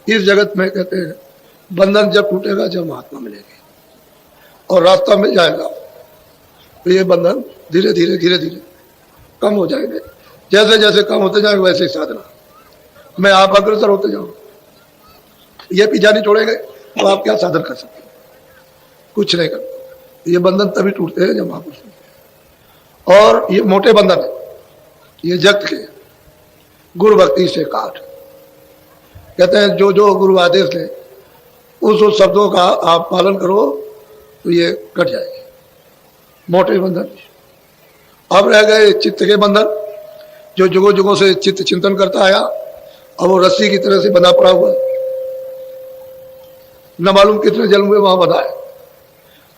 इस जगत में कहते हैं बंधन जब टूटेगा जब महात्मा मिलेंगे और रास्ता मिल जाएगा तो ये बंधन धीरे धीरे धीरे धीरे कम हो जाएंगे। जैसे जैसे कम होते जाएंगे वैसे ही साधना में आप अग्रसर होते जाओ। ये पीछा नहीं छोड़ेंगे तो आप क्या साधन कर सकते हैं? कुछ नहीं करते। ये बंधन तभी टूटते हैं जब महापुरुष मिलते हैं। और ये मोटे बंधन है, ये जगत के गुरु भक्ति से काट। कहते हैं जो जो गुरु आदेश ले उस शब्दों का आप पालन करो तो ये कट जाएगी मोटे बंधन। अब रह गए चित्त के बंधन, जो जुगों जुगों से चित्त चिंतन करता आया, अब वो रस्सी की तरह से बंधा पड़ा हुआ है, न मालूम कितने जन्म में वहां बंधा है।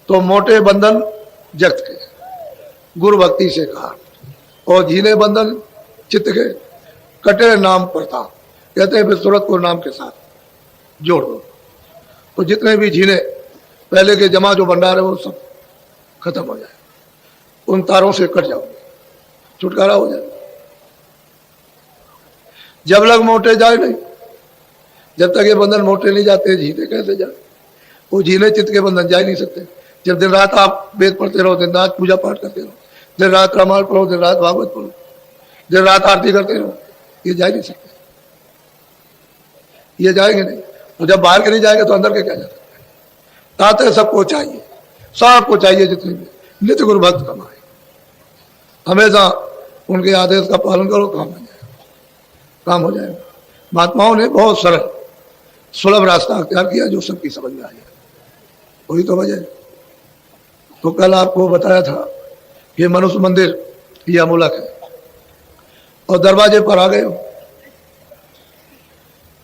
तो मोटे बंधन जगत के गुरु भक्ति से कहा और झीने बंधन चित्त के कटे नाम प्रताप। कहते हैं फिर सूरत को नाम के साथ जोड़ दो तो जितने भी झीने पहले के जमा जो भंडार है वो सब खत्म हो जाए, उन तारों से कट जाओगे, छुटकारा हो जाए। जब लग मोटे जाए नहीं, जब तक ये बंधन मोटे नहीं जाते झीने कैसे जाए? वो झीने चित्त के बंधन जा ही नहीं सकते। जब दिन रात आप वेद पढ़ते रहो, दिन रात पूजा पाठ करते रहो, दिन रात रामायण पढ़ो, दिन रात भागवत पढ़ो, दिन रात आरती करते रहो, ये जा ही नहीं सकते। ये जाएंगे नहीं। तो जब बाहर के नहीं जाएंगे तो अंदर के क्या जा सकते? ताते सबको चाहिए, सबको चाहिए जितने भी नित्य गुरु भक्त कमाए, हमेशा उनके आदेश का पालन करो, काम हो जाएगा, काम हो जाएगा। महात्माओं ने बहुत सरल सुलभ रास्ता अख्तियार किया जो सबकी समझ में आ जाए, वही तो वजह। तो कल आपको बताया था कि मनुष्य मंदिर ये अमूलक है और दरवाजे पर आ गए हो।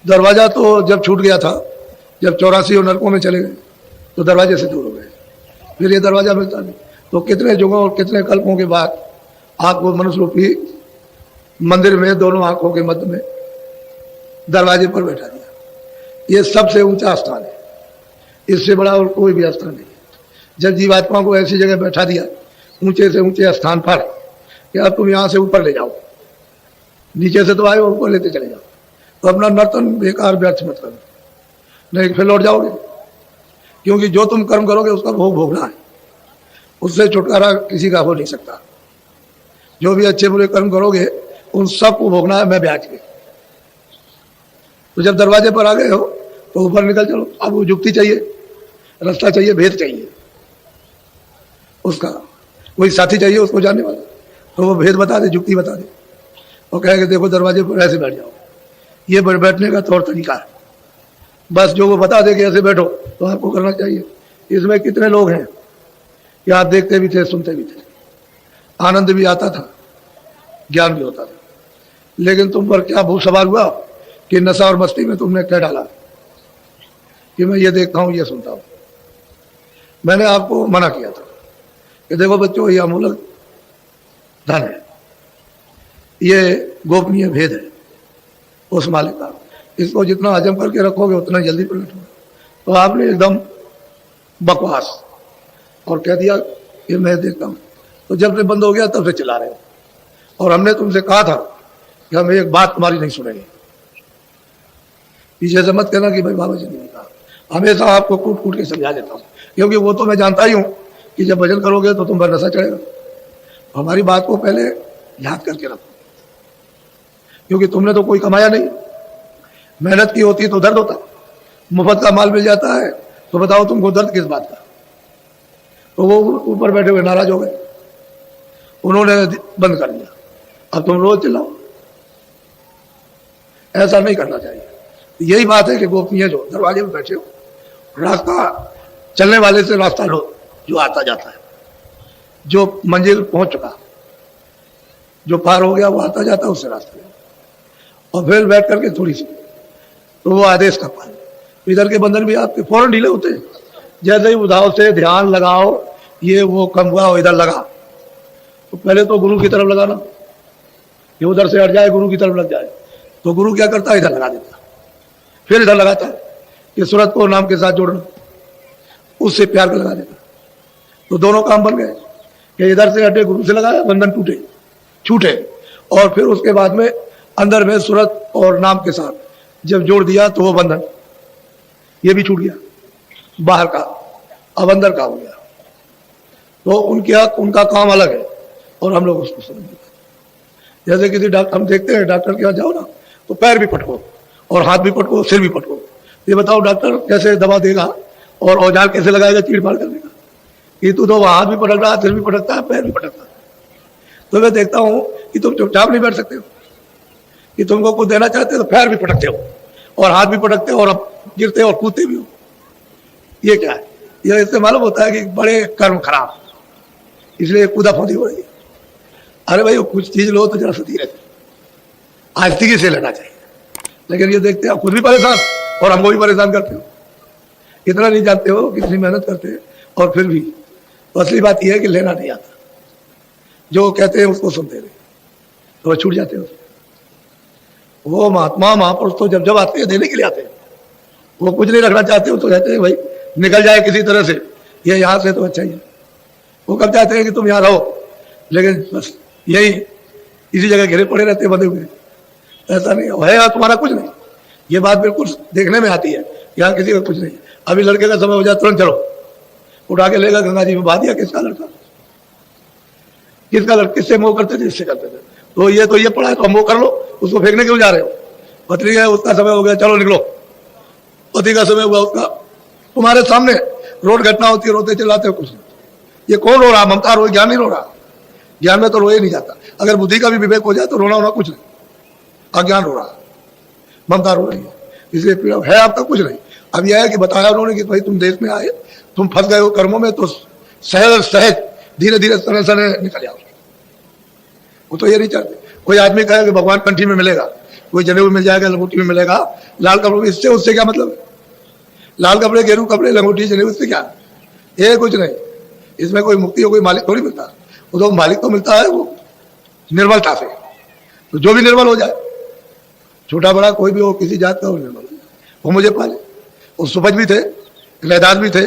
दरवाजा तो जब छूट गया था, जब 84 नरकों में चले गए तो दरवाजे से दूर हो गए, फिर ये दरवाजा मिलता नहीं। तो कितने युगों और कितने कल्पों के बाद आपको मनुष्य रूपी मंदिर में दोनों आंखों के मध्य में दरवाजे पर बैठा दिया। ये सबसे ऊंचा स्थान है, इससे बड़ा और कोई भी स्थान नहीं। जब जीवात्मा को ऐसी जगह बैठा दिया ऊंचे से ऊंचे स्थान पर कि अब तुम यहां से ऊपर ले जाओ, नीचे से तो आए ऊपर लेते चले जाओ, तो अपना नर्तन बेकार व्यर्थ मत करो, नहीं फिर लौट जाओगे। क्योंकि जो तुम कर्म करोगे उसका भोग भोगना है, उससे छुटकारा किसी का हो नहीं सकता। जो भी अच्छे बुरे कर्म करोगे उन सब को भोगना है, मैं ब्याज के। तो जब दरवाजे पर आ गए हो तो ऊपर निकल चलो। अब वो युक्ति चाहिए, रास्ता चाहिए, भेद चाहिए, उसका कोई साथी चाहिए उसको जानने वाला, तो वो भेद बता दे, युक्ति बता दे और कहेंगे देखो दरवाजे पर ऐसे बैठ जाओ, ये बैठने का तौर तरीका है। बस जो वो बता दे कि ऐसे बैठो तो आपको करना चाहिए। इसमें कितने लोग हैं कि आप देखते भी थे, सुनते भी थे, आनंद भी आता था, ज्ञान भी होता था, लेकिन तुम पर क्या भूख सवार हुआ कि नशा और मस्ती में तुमने कह डाला कि मैं ये देखता हूं, ये सुनता हूं। मैंने आपको मना किया था कि देखो बच्चों, ये अमूलक धन है, ये गोपनीय भेद है उस मालिक का, इसको जितना हजम करके रखोगे उतना जल्दी प्रकट होगा। तो आपने एकदम बकवास और कह दिया कि मैं देखता हूं। तो जब से बंद हो गया तब से चला रहे हो, और हमने तुमसे कहा था कि हम एक बात तुम्हारी नहीं सुनेंगे। पीछे से मत कहना कि भाई बाबा जी ने कहा, हमेशा आपको कूट कूट के समझा देता हूँ, क्योंकि वो तो मैं जानता ही हूँ कि जब भजन करोगे तो तुम पर नशा चढ़ेगा। हमारी बात को पहले याद करके रखो, क्योंकि तुमने तो कोई कमाया नहीं, मेहनत की होती तो दर्द होता, मुफ्त का माल मिल जाता है तो बताओ तुमको दर्द किस बात का। तो वो ऊपर बैठे हुए नाराज हो गए, उन्होंने बंद कर दिया। अब तुम रोज चिल्लाओ, ऐसा नहीं करना चाहिए। यही बात है कि गोपनीय जो दरवाजे में बैठे हो, रास्ता चलने वाले से रास्ता लो, जो आता जाता है, जो मंजिल पहुंच चुका, जो पार हो गया वो आता जाता है, उससे रास्ता लो, और फिर बैठ करके थोड़ी सी तो वो आदेश का पालन। इधर के बंधन भी आपके फौरन ढीले होते हैं। जैसे ही उधाव से ध्यान लगाओ, ये वो कम हुआ और इधर लगा, तो पहले तो गुरु की तरफ लगाना, ये उधर से हट जाए गुरु की तरफ लग जाए, तो गुरु क्या करता है, इधर लगा देता, फिर इधर लगाता है कि सूरत को नाम के साथ जोड़ना, उससे प्यार का लगा देता। तो दोनों काम बन गए कि इधर से हटे, गुरु से लगाया, बंधन टूटे छूटे, और फिर उसके बाद में अंदर में सूरत और नाम के साथ जब जोड़ दिया तो वो बंधन ये भी छूट गया, बाहर का, अब अंदर का हो गया। तो उनका काम अलग है और हम लोग उसको समझ नहीं पाते। जैसे किसी डॉक्टर, हम देखते हैं डॉक्टर के यहाँ जाओ ना तो पैर भी पटको और हाथ भी पटको, सिर भी पटको। ये बताओ डॉक्टर कैसे दवा देगा और औजार कैसे लगाएगा चीड़ फाड़ करने का? ये तो हाथ भी पटक रहा है, सिर भी पटकता है, पैर भी पटकता है। तो मैं देखता हूँ कि तुम चुपचाप नहीं बैठ सकते हो, कि तुमको कुछ देना चाहते हो तो पैर भी पटकते हो और हाथ भी पटकते हो और अब गिरते हो और कूदते भी हो। ये क्या है? ये इससे मालूम होता है कि बड़े कर्म खराब, इसलिए कूदा फौदी हो रही है। अरे भाई कुछ चीज लो तो जरा सा धीरे से, आस्तिकी से लेना चाहिए। लेकिन ये देखते हैं खुद भी परेशान और हमको भी परेशान करते हो। इतना नहीं जानते हो कितनी मेहनत करते हैं और फिर भी। तो असली बात यह है कि लेना नहीं आता, जो कहते हैं उसको सुनते रहे तो छूट जाते हो। वो महात्मा महापुरुष तो जब जब आते हैं देने के लिए आते हैं, वो कुछ नहीं रखना चाहते हो तो कहते हैं भाई निकल जाए किसी तरह से, ये यहाँ से तो अच्छा ही है। वो कब चाहते हैं कि तुम यहाँ रहो, लेकिन बस यही इसी जगह घिरे पड़े रहते बंधे हुए। ऐसा नहीं है यहाँ तुम्हारा कुछ नहीं। ये बात बिल्कुल देखने में आती है, यहाँ किसी का कुछ नहीं। अभी लड़के का समय हो जाए तुरंत चलो उठा के लेगा गंगा जी में बहा दिया। किसका लड़का, किसका लड़का, किससे मोह करते थे, इससे करते थे। तो ये पड़ा है तो हम वो कर लो, उसको फेंकने क्यों जा रहे हो? पत्नी है उसका समय हो गया चलो निकलो, पति का समय हुआ उसका, तुम्हारे सामने रोड घटना होती है रोते चिल्लाते हो कुछ नहीं। ये कौन रो रहा? ममता रो, ज्ञान नहीं रो रहा। ज्ञान में तो रोए नहीं जाता। अगर बुद्धि का भी विवेक हो जाए तो रोना होना कुछ नहीं, अज्ञान रो रहा, ममता रो रही है, इसलिए पीड़ा है आपका कुछ नहीं। अब यह है कि बताया उन्होंने कि भाई तुम देश में आए, तुम फंस गए हो कर्मों में, तो सहज धीरे धीरे सने सने निकल जाओ। वो तो ये नहीं चाहते। कोई आदमी कहे कि भगवान कंठी में मिलेगा, कोई जनेऊ मिल जाएगा, लंगोटी में मिलेगा, लाल कपड़े, इससे उससे क्या मतलब है? लाल कपड़े, गेरू कपड़े, लंगोटी, जनेऊ, इससे क्या? ये कुछ नहीं। इसमें कोई मुक्ति हो, कोई मालिक थोड़ी मिलता। वो तो मालिक तो मिलता है वो निर्मलता से। तो जो भी निर्मल हो जाए, छोटा बड़ा कोई भी हो, किसी जात का हो, निर्मल हो जाए। वो मुझे पाले। वो सुपज भी थे, लहदाद भी थे,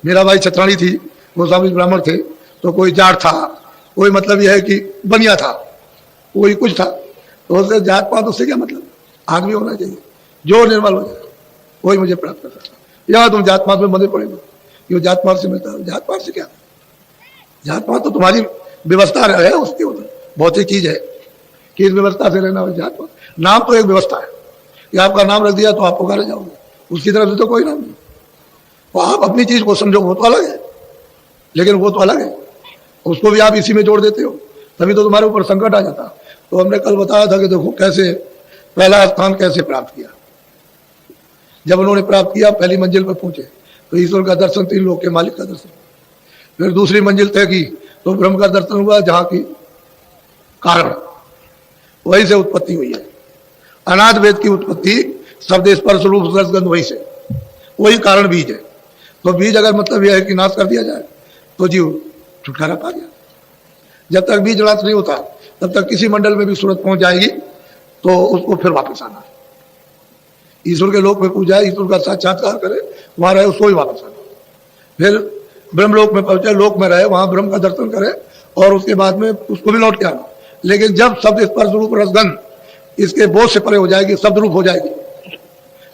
मेरा भाई छत्राणी थी, गोस्वामी ब्राह्मण थे, तो कोई जाट था, कोई मतलब यह है कि बनिया था, कोई कुछ था। तो उससे जात पात उससे क्या मतलब? आदमी होना चाहिए जो निर्मल हो जाए, वही मुझे प्राप्त कर सकता। यहाँ तुम जात पात में बंधे पड़े हो, ये जात पात से मिलता है। जात पात से क्या? जात पात तो तुम्हारी व्यवस्था है, उसके उधर बहुत ही चीज है कि इस व्यवस्था से रहना हो। जात पात नाम तो एक व्यवस्था है कि आपका नाम रख दिया तो आप पुकारे जाओगे, उसकी तरफ से तो कोई नाम नहीं। तो आप अपनी चीज को समझो, वो तो अलग है, लेकिन वो तो अलग है, उसको भी आप इसी में जोड़ देते हो, तभी तो तुम्हारे ऊपर संकट आ जाता। तो हमने कल बताया था कि देखो कैसे पहला स्थान कैसे प्राप्त किया। जब उन्होंने प्राप्त किया, पहली मंजिल पर पहुंचे तो ईश्वर का दर्शन, तीन लोक के मालिक का दर्शन। फिर दूसरी मंजिल तय की तो ब्रह्म का दर्शन हुआ, जहां की कारण वही से उत्पत्ति हुई है। अनाद वेद की उत्पत्ति शब्द स्पर्श रूप रसगंध वही से, वही कारण बीज है। तो बीज अगर मतलब यह है कि नाश कर दिया जाए तो जीव छुटकारा पा गया। जब तक बीज नाश नहीं होता तब तक किसी मंडल में भी सूरत पहुंच जाएगी तो उसको फिर वापस आना। ईश्वर के लोक में पूजा, ईश्वर का साक्षात्कार करे, वहां रहे, उसको भी वापस आना। फिर ब्रह्मलोक में पहुंचे, लोक में रहे, वहां ब्रह्म का दर्शन करे और उसके बाद में उसको भी लौट के आना। लेकिन जब शब्द स्पर्श रूप रसगंध इसके बोझ से परे हो जाएगी, शब्द रूप हो जाएगी,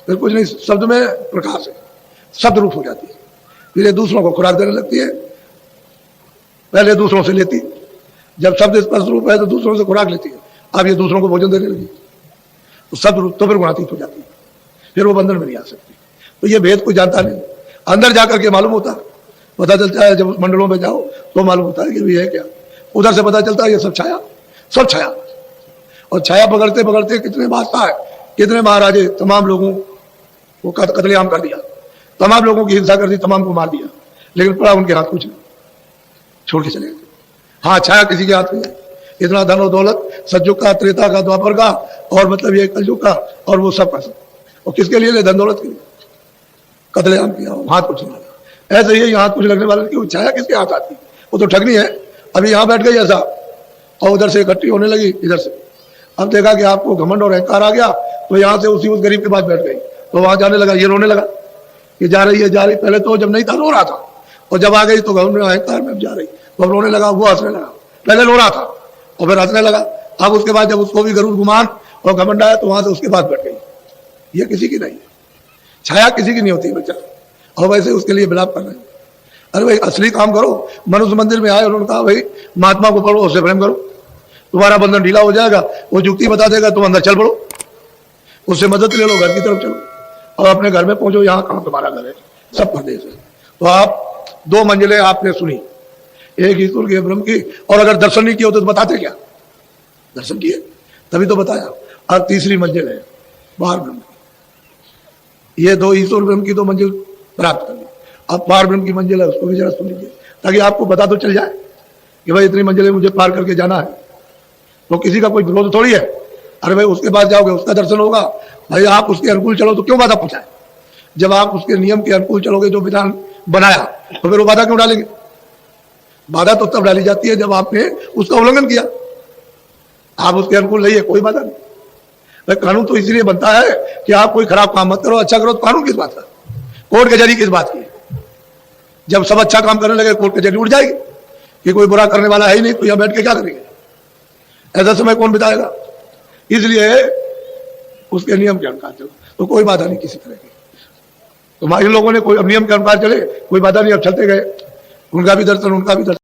फिर कुछ नहीं, शब्द में प्रकाश है, शब्द रूप हो जाती है। फिर ये दूसरों को खुराक देने लगती है। पहले दूसरों से लेती, जब शब्द स्पर्श रूप है तो दूसरों से खुराक लेती है, अब ये दूसरों को भोजन देने लगी तो शब्द रूप तो फिर गुणातीत हो जाती है, फिर वो बंधन में नहीं आ सकती। तो ये भेद कोई जानता नहीं, अंदर जाकर के मालूम होता है, पता चलता है। जब उस मंडलों में जाओ तो मालूम होता है कि ये है क्या। उधर से पता चलता है ये सब छाया, सब छाया। और छाया पकड़ते पकड़ते कितने बादशाह है, कितने महाराजे, तमाम लोगों को कत्लेआम कर दिया, तमाम लोगों की हिंसा कर दी, तमाम को मार दिया, लेकिन पड़ा उनके हाथ कुछ नहीं, छोड़ के चले गए। हाँ, छाया किसी के हाथ में है। इतना धन और दौलत सतयुग का, त्रेता का, द्वापर का और मतलब ये कलयुग का, और वो सब का सब। और किसके लिए? धन दौलत के लिए कत्लेआम किया, हाथ कुछ नहीं लगा। ऐसे ही हाथ कुछ लगने वाले की छाया किसके हाथ आती? वो तो ठगनी है। अभी यहाँ बैठ गई ऐसा और उधर से इकट्ठी होने लगी इधर से। अब देखा कि आपको घमंड और अहंकार आ गया तो यहाँ से उस गरीब के पास बैठ गई, तो वहां जाने लगा, ये रोने लगा कि जा रही है, जा रही। पहले तो जब नहीं था रो रहा था, और जब आ गई तो अहंकार में जा रही, तो अब रोने लगा, वो हंसने लगा। पहले रो रहा था और फिर हंसने लगा। अब उसके बाद जब उसको भी गरुड़ गुमान और घमंड आया तो वहां से उसके पास बैठ गई। ये किसी की नहीं है, छाया किसी की नहीं होती बच्चा, और वैसे उसके लिए बिलाप कर रहे हैं। अरे भाई असली काम करो। मनुष्य मंदिर में आए, उन्होंने कहा भाई महात्मा को पढ़ो, उससे प्रेम करो, तुम्हारा बंधन ढीला हो जाएगा, वो जुक्ति बता देगा, तुम अंदर चल पड़ो, उससे मदद ले लो, घर की तरफ चलो और अपने घर में पहुंचो। यहाँ कहाँ तुम्हारा घर है, सब प्रदेश है। तो आप 2 मंजिलें आपने सुनी, एक ईश्वर की, ब्रह्म की, और अगर दर्शन नहीं किया होते तो बताते क्या? दर्शन किए तभी तो बताया। और तीसरी मंजिल है बाहर ब्रह्म की। ये 2 ईश्वर ब्रह्म की 2 मंजिल प्राप्त करनी। अब बाहर ब्रह्म की मंजिल है, उसको भी जरा सुन लीजिए, ताकि आपको पता तो चल जाए कि भाई इतनी मंजिलें मुझे पार करके जाना है। तो किसी का कोई विरोध थोड़ी है। अरे भाई उसके पास जाओगे, उसका दर्शन होगा, भाई आप उसके अनुकूल चलो तो क्यों बाधा पहुंचाए? जब आप उसके नियम के अनुकूल चलोगे, जो विधान बनाया, तो फिर वो बाधा क्यों डालेंगे? बाधा तो तब डाली जाती है जब आपने उसका उल्लंघन किया। आप उसके अनुकूल नहीं है, कोई बाधा नहीं। भाई कानून तो इसलिए बनता है कि आप कोई खराब काम मत करो, अच्छा करो। तो कानून किस बात का, कोर्ट कचहरी किस बात की? जब सब अच्छा काम करने लगे, कोर्ट कचहरी उठ जाएगी कि कोई बुरा करने वाला है ही नहीं, तो यहां बैठ के क्या करेंगे? ऐसा समय कौन बिताएगा? इसलिए उसके नियम के अनुसार चलो, तो कोई बाधा नहीं किसी तरह की। तो इन लोगों ने कोई नियम के अनुसार चले, कोई बाधा नहीं, अब चलते गए, उनका भी दर्शन, उनका भी दर्शन।